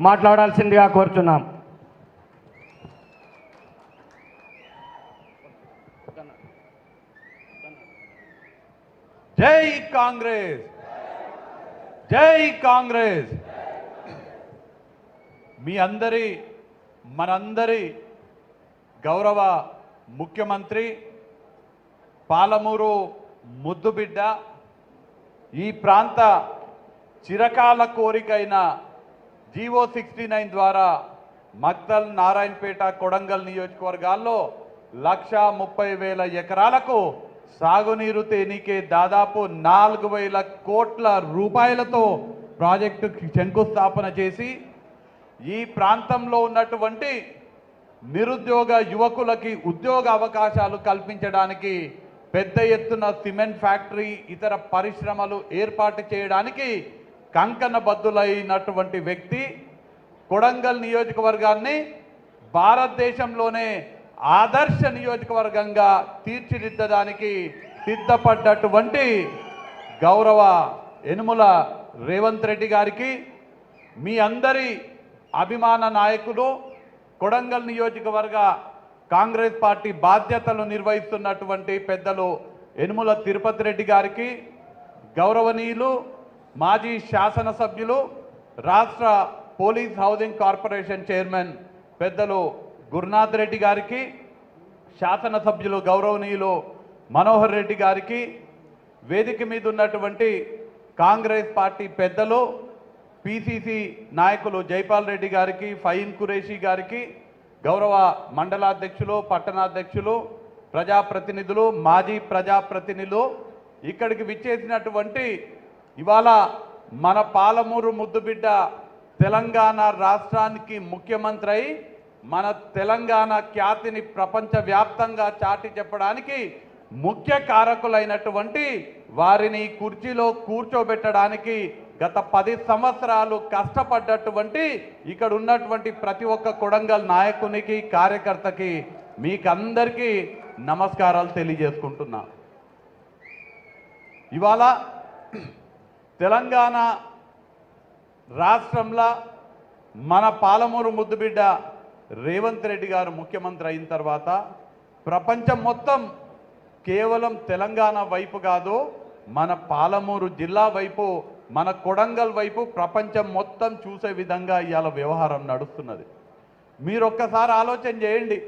మాట్లాడాల్సిందిగా కోరుతున్నాం. జై కాంగ్రెస్, జై కాంగ్రెస్. మీ అందరి మనందరి గౌరవ ముఖ్యమంత్రి, పాలమూరు ముద్దుబిడ్డ, ఈ ప్రాంత చిరకాల కోరికైన జీవో 69 ద్వారా మక్తల్, నారాయణపేట, కొడంగల్ నియోజకవర్గాల్లో 1,30,000 ఎకరాలకు సాగునీరు తేనీకే దాదాపు 4,000 కోట్ల రూపాయలతో ప్రాజెక్టుకి శంకుస్థాపన చేసి ఈ ప్రాంతంలో ఉన్నటువంటి నిరుద్యోగ యువకులకి ఉద్యోగ అవకాశాలు కల్పించడానికి పెద్ద ఎత్తున సిమెంట్ ఫ్యాక్టరీ, ఇతర పరిశ్రమలు ఏర్పాటు చేయడానికి కంకణబద్దులైనటువంటి వ్యక్తి. కొడంగల్ నియోజకవర్గాన్ని భారతదేశంలోనే ఆదర్శ నియోజకవర్గంగా తీర్చిదిద్దడానికి సిద్ధపడ్డటువంటి గౌరవ యనుమల రేవంత్ రెడ్డి గారికి, మీ అందరి అభిమాన నాయకులు, కొడంగల్ నియోజకవర్గ కాంగ్రెస్ పార్టీ బాధ్యతలు నిర్వహిస్తున్నటువంటి పెద్దలు యనుమల తిరుపతి రెడ్డి గారికి, గౌరవనీయులు మాజీ శాసనసభ్యులు, రాష్ట్ర పోలీస్ హౌసింగ్ కార్పొరేషన్ చైర్మన్ పెద్దలు గురునాథ్ రెడ్డి గారికి, శాసనసభ్యులు గౌరవనీయులు మనోహర్ రెడ్డి గారికి, వేదిక మీద ఉన్నటువంటి కాంగ్రెస్ పార్టీ పెద్దలు, పిసిసి నాయకులు జైపాల్ రెడ్డి గారికి, ఫహీం ఖురేషీ గారికి, గౌరవ మండలాధ్యక్షులు, పట్టణాధ్యక్షులు, ప్రజాప్రతినిధులు, మాజీ ప్రజాప్రతినిధులు, ఇక్కడికి విచ్చేసినటువంటి ఇవాళ మన పాలమూరు ముద్దుబిడ్డ తెలంగాణ రాష్ట్రానికి ముఖ్యమంత్రి అయి మన తెలంగాణ ఖ్యాతిని ప్రపంచవ్యాప్తంగా చాటి చెప్పడానికి ముఖ్య కారకులైనటువంటి వారిని కుర్చీలో కూర్చోబెట్టడానికి గత 10 సంవత్సరాలు కష్టపడ్డటువంటి ఇక్కడ ఉన్నటువంటి ప్రతి ఒక్క కొడంగల్ నాయకునికి, కార్యకర్తకి మీకందరికీ నమస్కారాలు తెలియజేసుకుంటున్నా. ఇవాళ తెలంగాణ రాష్ట్రంలో మన పాలమూరు ముద్దుబిడ్డ రేవంత్ రెడ్డి గారు ముఖ్యమంత్రి అయిన తర్వాత ప్రపంచం మొత్తం కేవలం తెలంగాణ వైపు కాదు, మన పాలమూరు జిల్లా వైపు, మన కొడంగల్ వైపు ప్రపంచం మొత్తం చూసే విధంగా ఇవాళ వ్యవహారం నడుస్తున్నది. మీరు ఒక్కసారి ఆలోచన చేయండి.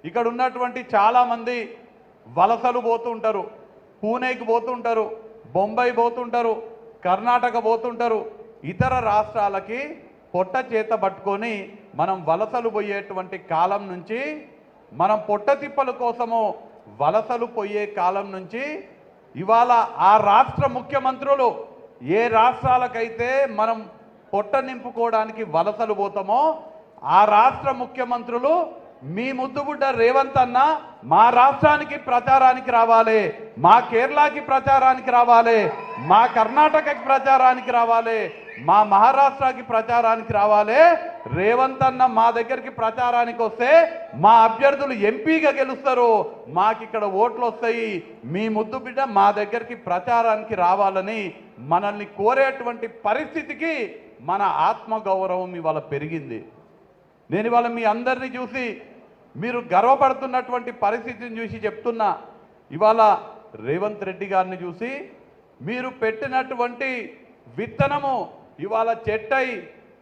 ఇక్కడ ఉన్నటువంటి చాలామంది వలసలు పోతుంటారు, పూణేకి పోతుంటారు, బొంబాయి పోతుంటారు, కర్ణాటక పోతుంటారు, ఇతర రాష్ట్రాలకి పొట్ట చేత పట్టుకొని మనం వలసలు పోయేటువంటి కాలం నుంచి, మనం పొట్ట తిప్పల కోసము వలసలు పోయే కాలం నుంచి ఇవాళ ఆ రాష్ట్ర ముఖ్యమంత్రులు ఏ రాష్ట్రాలకైతే మనం పొట్ట నింపుకోవడానికి వలసలు పోతామో ఆ రాష్ట్ర ముఖ్యమంత్రులు మీ ముద్దుబుడ్డ రేవంత్ అన్న మా రాష్ట్రానికి ప్రచారానికి రావాలి, మా కేరళకి ప్రచారానికి రావాలి, మా కర్ణాటకకి ప్రచారానికి రావాలి, మా మహారాష్ట్రకి ప్రచారానికి రావాలి. రేవంత్ అన్న మా దగ్గరికి ప్రచారానికి వస్తే మా అభ్యర్థులు ఎంపీగా గెలుస్తారు, మాకు ఇక్కడ ఓట్లు వస్తాయి, మీ ముద్దు బిడ్డ మా దగ్గరికి ప్రచారానికి రావాలని మనల్ని కోరేటువంటి పరిస్థితికి మన ఆత్మగౌరవం ఇవాళ పెరిగింది. నేను ఇవాళ మీ అందరినీ చూసి మీరు గర్వపడుతున్నటువంటి పరిస్థితిని చూసి చెప్తున్నా. ఇవాళ రేవంత్ రెడ్డి గారిని చూసి మీరు పెట్టినటువంటి విత్తనము ఇవాళ చెట్టై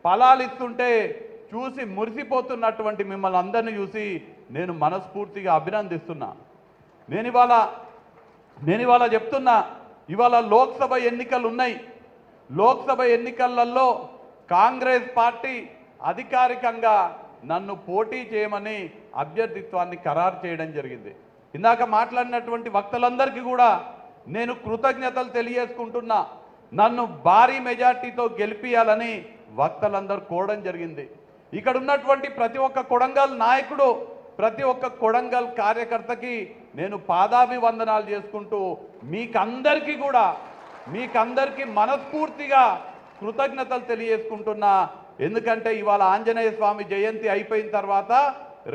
ఫలాలిస్తుంటే చూసి మురిసిపోతున్నటువంటి మిమ్మల్ని అందరినీ చూసి నేను మనస్ఫూర్తిగా అభినందిస్తున్నా. నేను ఇవాళ చెప్తున్నా, ఇవాళ లోక్సభ ఎన్నికలు ఉన్నాయి. లోక్సభ ఎన్నికలలో కాంగ్రెస్ పార్టీ అధికారికంగా నన్ను పోటీ చేయమని అభ్యర్థిత్వాన్ని ఖరారు చేయడం జరిగింది. ఇందాక మాట్లాడినటువంటి వక్తలందరికీ కూడా నేను కృతజ్ఞతలు తెలియజేసుకుంటున్నా. నన్ను భారీ మెజార్టీతో గెలిపియాలని వక్తలందరూ కోరడం జరిగింది. ఇక్కడ ఉన్నటువంటి ప్రతి ఒక్క కొడంగల్ నాయకుడు, ప్రతి ఒక్క కొడంగల్ కార్యకర్తకి నేను పాదాభివందనాలు చేసుకుంటూ మీకందరికీ మనస్ఫూర్తిగా కృతజ్ఞతలు తెలియజేసుకుంటున్నా. ఎందుకంటే ఇవాళ ఆంజనేయ స్వామి జయంతి అయిపోయిన తర్వాత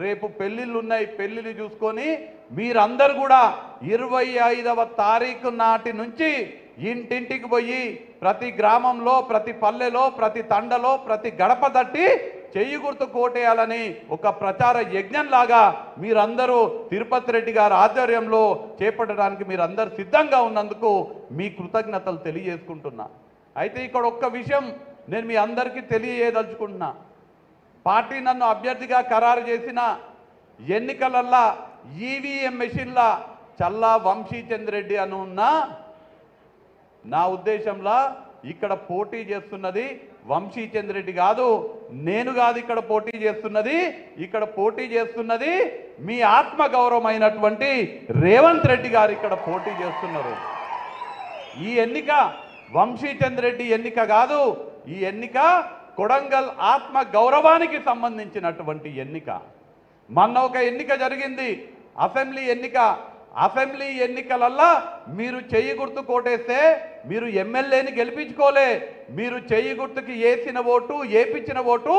రేపు పెళ్లిళ్ళు ఉన్నాయి. పెళ్లిళ్ళు చూసుకొని మీరందరూ కూడా 25వ తారీఖు నాటి నుంచి ఇంటింటికి పోయి ప్రతి గ్రామంలో, ప్రతి పల్లెలో, ప్రతి తండలో, ప్రతి గడప తట్టి చెయ్యి గుర్తు కోటేయాలని ఒక ప్రచార యజ్ఞంలాగా మీరందరూ తిరుపతి రెడ్డి గారి ఆధ్వర్యంలో చేపట్టడానికి మీరందరూ సిద్ధంగా ఉన్నందుకు మీ కృతజ్ఞతలు తెలియజేసుకుంటున్నా. అయితే ఇక్కడ ఒక్క విషయం నేను మీ అందరికీ తెలియజేయదలుచుకుంటున్నా. పార్టీ నన్ను అభ్యర్థిగా ఖరారు చేసిన ఎన్నికలల్లా ఈవీఎం మెషిన్ల చల్లా వంశీచంద్ర రెడ్డి అని ఉన్నా నా ఉద్దేశంలో ఇక్కడ పోటీ చేస్తున్నది వంశీచంద్ర రెడ్డి కాదు, నేను కాదు ఇక్కడ పోటీ చేస్తున్నది. ఇక్కడ పోటీ చేస్తున్నది మీ ఆత్మ గౌరవమైనటువంటి రేవంత్ రెడ్డి గారు ఇక్కడ పోటీ చేస్తున్నారు. ఈ ఎన్నిక వంశీచంద్ర రెడ్డి ఎన్నిక కాదు, ఈ ఎన్నిక కొడంగల్ ఆత్మ గౌరవానికి సంబంధించినటువంటి ఎన్నిక. మొన్న ఒక ఎన్నిక జరిగింది, అసెంబ్లీ ఎన్నిక. అసెంబ్లీ ఎన్నికలల్లా మీరు చెయ్యి గుర్తు కోటేస్తే మీరు ఎమ్మెల్యేని గెలిపించుకోలే. మీరు చెయ్యి గుర్తుకి వేసిన ఓటు, వేపించిన ఓటు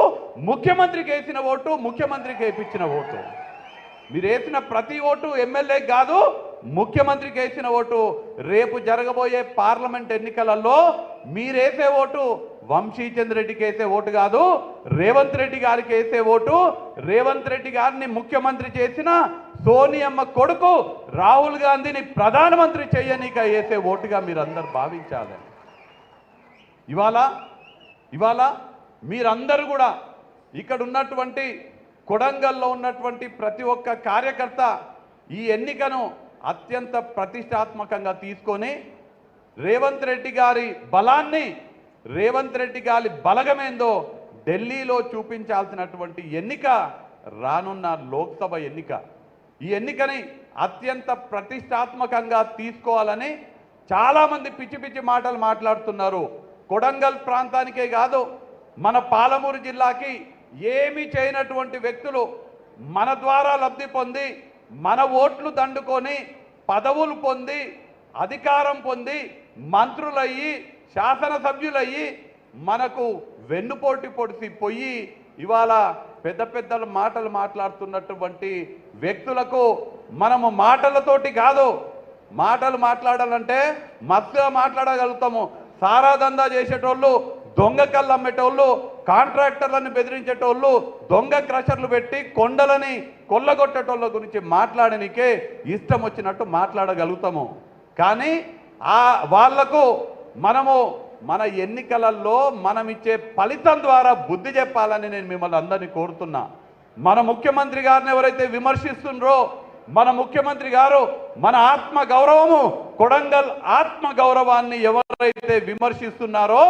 ముఖ్యమంత్రికి వేసిన ఓటు, ముఖ్యమంత్రికి వేపించిన ఓటు. మీరు వేసిన ప్రతి ఓటు ఎమ్మెల్యేకి కాదు, ముఖ్యమంత్రికి వేసిన ఓటు. రేపు జరగబోయే పార్లమెంట్ ఎన్నికలలో మీరేసే ఓటు వంశీచంద్ర రెడ్డికి వేసే ఓటు కాదు, రేవంత్ రెడ్డి గారికి వేసే ఓటు. రేవంత్ రెడ్డి గారిని ముఖ్యమంత్రి చేసిన సోనియమ్మ కొడుకు రాహుల్ గాంధీని ప్రధానమంత్రి చేయనీక వేసే ఓటుగా మీరందరూ భావించాలి. ఇవాళ మీరందరూ కూడా ఇక్కడ ఉన్నటువంటి కొడంగల్లో ఉన్నటువంటి ప్రతి ఒక్క కార్యకర్త ఈ ఎన్నికను అత్యంత ప్రతిష్టాత్మకంగా తీసుకొని రేవంత్ రెడ్డి గారి బలాన్ని, రేవంత్ రెడ్డి గారి బలగమేందో ఢిల్లీలో చూపించాల్సినటువంటి ఎన్నిక రానున్న లోక్సభ ఎన్నిక. ఈ ఎన్నికని అత్యంత ప్రతిష్టాత్మకంగా తీసుకోవాలని చాలామంది పిచ్చి పిచ్చి మాటలు మాట్లాడుతున్నారు. కొడంగల్ ప్రాంతానికే కాదు, మన పాలమూరు జిల్లాకి ఏమీ చేయనటువంటి వ్యక్తులు మన ద్వారా లబ్ధి పొంది, మన ఓట్లు దండుకొని, పదవులు పొంది, అధికారం పొంది, మంత్రులయ్యి, శాసనసభ్యులయ్యి మనకు వెన్నుపోటు పొడిసి పోయి ఇవాళ పెద్ద పెద్ద మాటలు మాట్లాడుతున్నటువంటి వ్యక్తులకు మనము మాటలతోటి కాదు, మాటలు మాట్లాడాలంటే మస్తుగా మాట్లాడగలుగుతాము. సారా దందా చేసేటోళ్ళు, దొంగ కళ్ళు అమ్మేటోళ్ళు, కాంట్రాక్టర్లను బెదిరించేటోళ్ళు, దొంగ క్రషర్లు పెట్టి కొండలని కొల్లగొట్టేటోళ్ళ గురించి మాట్లాడనికే ఇష్టం వచ్చినట్టు మాట్లాడగలుగుతాము. కానీ వాళ్లకు మనము మన ఎన్నికలలో మనం ఇచ్చే ఫలితం ద్వారా బుద్ధి చెప్పాలని నేను మిమ్మల్ని అందరినీ కోరుతున్నా. మన ముఖ్యమంత్రి గారిని ఎవరైతే విమర్శిస్తున్నారో, మన ముఖ్యమంత్రి గారు మన ఆత్మ గౌరవము, కొడంగల్ ఆత్మ గౌరవాన్ని ఎవరైతే విమర్శిస్తున్నారో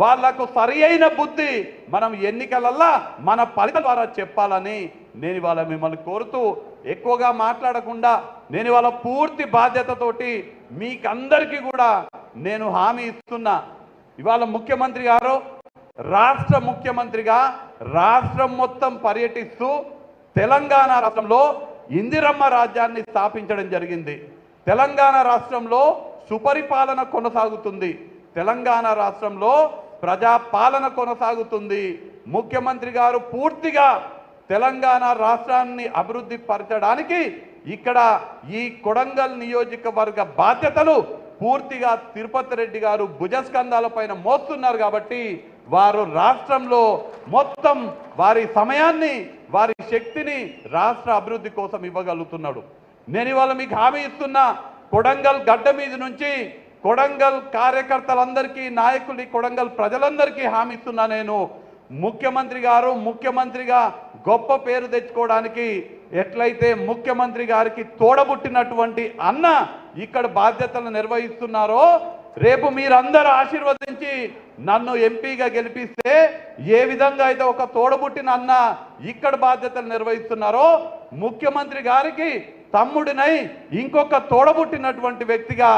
వాళ్లకు సరి అయిన బుద్ధి మనం ఎన్నికలల్లా మన ఫలితం ద్వారా చెప్పాలని నేను ఇవాళ మిమ్మల్ని కోరుతూ, ఎక్కువగా మాట్లాడకుండా నేను ఇవాళ పూర్తి బాధ్యతతోటి మీకందరికీ కూడా నేను హామీ ఇస్తున్నా. ఇవాళ ముఖ్యమంత్రి గారు రాష్ట్ర ముఖ్యమంత్రిగా రాష్ట్రం మొత్తం పర్యటిస్తూ తెలంగాణ రాష్ట్రంలో ఇందిరమ్మ రాజ్యాన్ని స్థాపించడం జరిగింది. తెలంగాణ రాష్ట్రంలో సుపరిపాలన కొనసాగుతుంది. తెలంగాణ రాష్ట్రంలో ప్రజాపాలన కొనసాగుతుంది. ముఖ్యమంత్రి గారు పూర్తిగా తెలంగాణ రాష్ట్రాన్ని అభివృద్ధి పరచడానికి ఇక్కడ ఈ కొడంగల్ నియోజకవర్గ బాధ్యతలు పూర్తిగా తిరుపతి రెడ్డి గారు భుజస్కంధాల పైన మోస్తున్నారు. కాబట్టి వారు రాష్ట్రంలో మొత్తం వారి సమయాన్ని, వారి శక్తిని రాష్ట్ర అభివృద్ధి కోసం ఇవ్వగలుగుతున్నాడు. నేను ఇవాళ మీకు హామీ ఇస్తున్నా, కొడంగల్ గడ్డ మీద నుంచి కొడంగల్ కార్యకర్తలందరికీ, నాయకులు, కొడంగల్ ప్రజలందరికీ హామీ ఇస్తున్నా. నేను ముఖ్యమంత్రి గారు ముఖ్యమంత్రిగా గొప్ప పేరు తెచ్చుకోవడానికి ఎట్లయితే ముఖ్యమంత్రి గారికి తోడబుట్టినటువంటి అన్న ఇక్కడ బాధ్యతలు నిర్వహిస్తున్నారో, రేపు మీరందరూ ఆశీర్వదించి నన్ను ఎంపీగా గెలిపిస్తే ఏ విధంగా అయితే ఒక తోడబుట్టిన అన్న ఇక్కడ బాధ్యతలు నిర్వహిస్తున్నారో, ముఖ్యమంత్రి గారికి తమ్ముడినై ఇంకొక తోడబుట్టినటువంటి వ్యక్తిగా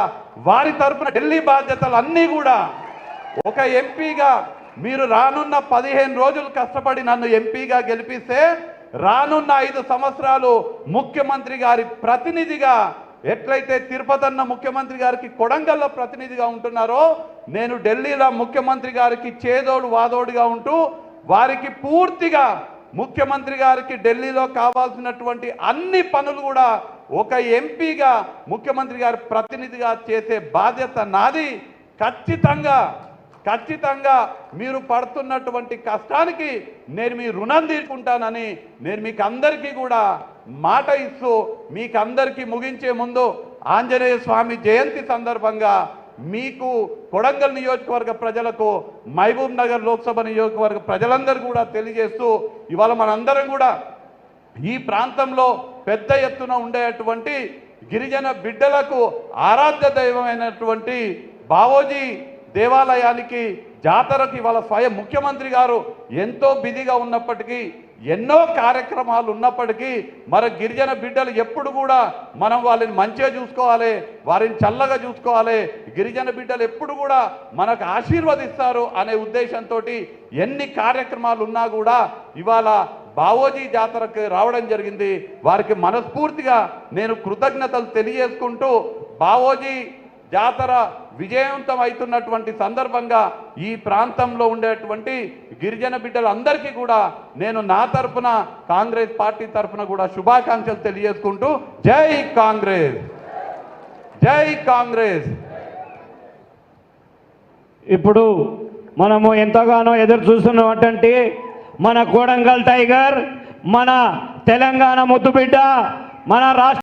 వారి తరపున ఢిల్లీ బాధ్యతలు అన్నీ కూడా ఒక ఎంపీగా మీరు రానున్న 15 రోజులు కష్టపడి నన్ను ఎంపీగా గెలిపిస్తే రానున్న 5 సంవత్సరాలు ముఖ్యమంత్రి గారి ప్రతినిధిగా ఎట్లయితే తిరుపతి అన్న ముఖ్యమంత్రి గారికి కొడంగల్లో ప్రతినిధిగా ఉంటున్నారో, నేను ఢిల్లీలో ముఖ్యమంత్రి గారికి చేదోడు వాదోడుగా ఉంటూ వారికి పూర్తిగా ముఖ్యమంత్రి గారికి ఢిల్లీలో కావాల్సినటువంటి అన్ని పనులు కూడా ఒక ఎంపీగా ముఖ్యమంత్రి గారి ప్రతినిధిగా చేసే బాధ్యత నాది. ఖచ్చితంగా మీరు పడుతున్నటువంటి కష్టానికి నేను మీ రుణం తీర్చుకుంటానని నేను మీకు అందరికీ కూడా మాట ఇస్తూ మీకు అందరికీ ముగించే ముందు ఆంజనేయ స్వామి జయంతి సందర్భంగా మీకు కొడంగల్ నియోజకవర్గ ప్రజలకు మహబూబ్ నగర్ లోక్సభ నియోజకవర్గ ప్రజలందరూ కూడా తెలియజేస్తూ ఇవాళ మనందరం కూడా ఈ ప్రాంతంలో పెద్ద ఎత్తున ఉండేటువంటి గిరిజన బిడ్డలకు ఆరాధ్య దైవమైనటువంటి బావోజీ దేవాలయానికి జాతరకి ఇవాళ స్వయం ముఖ్యమంత్రి గారు ఎంతో బిజీగా ఉన్నప్పటికీ ఎన్నో కార్యక్రమాలు ఉన్నప్పటికీ మన గిరిజన బిడ్డలు ఎప్పుడు కూడా మనం వాళ్ళని మంచిగా చూసుకోవాలి, వారిని చల్లగా చూసుకోవాలి, గిరిజన బిడ్డలు ఎప్పుడు కూడా మనకు ఆశీర్వదిస్తారు అనే ఉద్దేశంతో ఎన్ని కార్యక్రమాలు ఉన్నా కూడా ఇవాళ బావోజీ జాతరకు రావడం జరిగింది. వారికి మనస్ఫూర్తిగా నేను కృతజ్ఞతలు తెలియజేసుకుంటూ బావోజీ జాతర విజయవంతం అవుతున్నటువంటి సందర్భంగా ఈ ప్రాంతంలో ఉండేటువంటి గిరిజన బిడ్డలందరికీ కూడా నేను నా తరఫున కాంగ్రెస్ పార్టీ తరఫున కూడా శుభాకాంక్షలు తెలియజేసుకుంటూ జై కాంగ్రెస్, జై కాంగ్రెస్. ఇప్పుడు మనము ఎంతగానో ఎదురు చూస్తున్నటువంటి మన కొడంగల్ టైగర్, మన తెలంగాణ ముద్దుబిడ్డ, మన రాష్ట్ర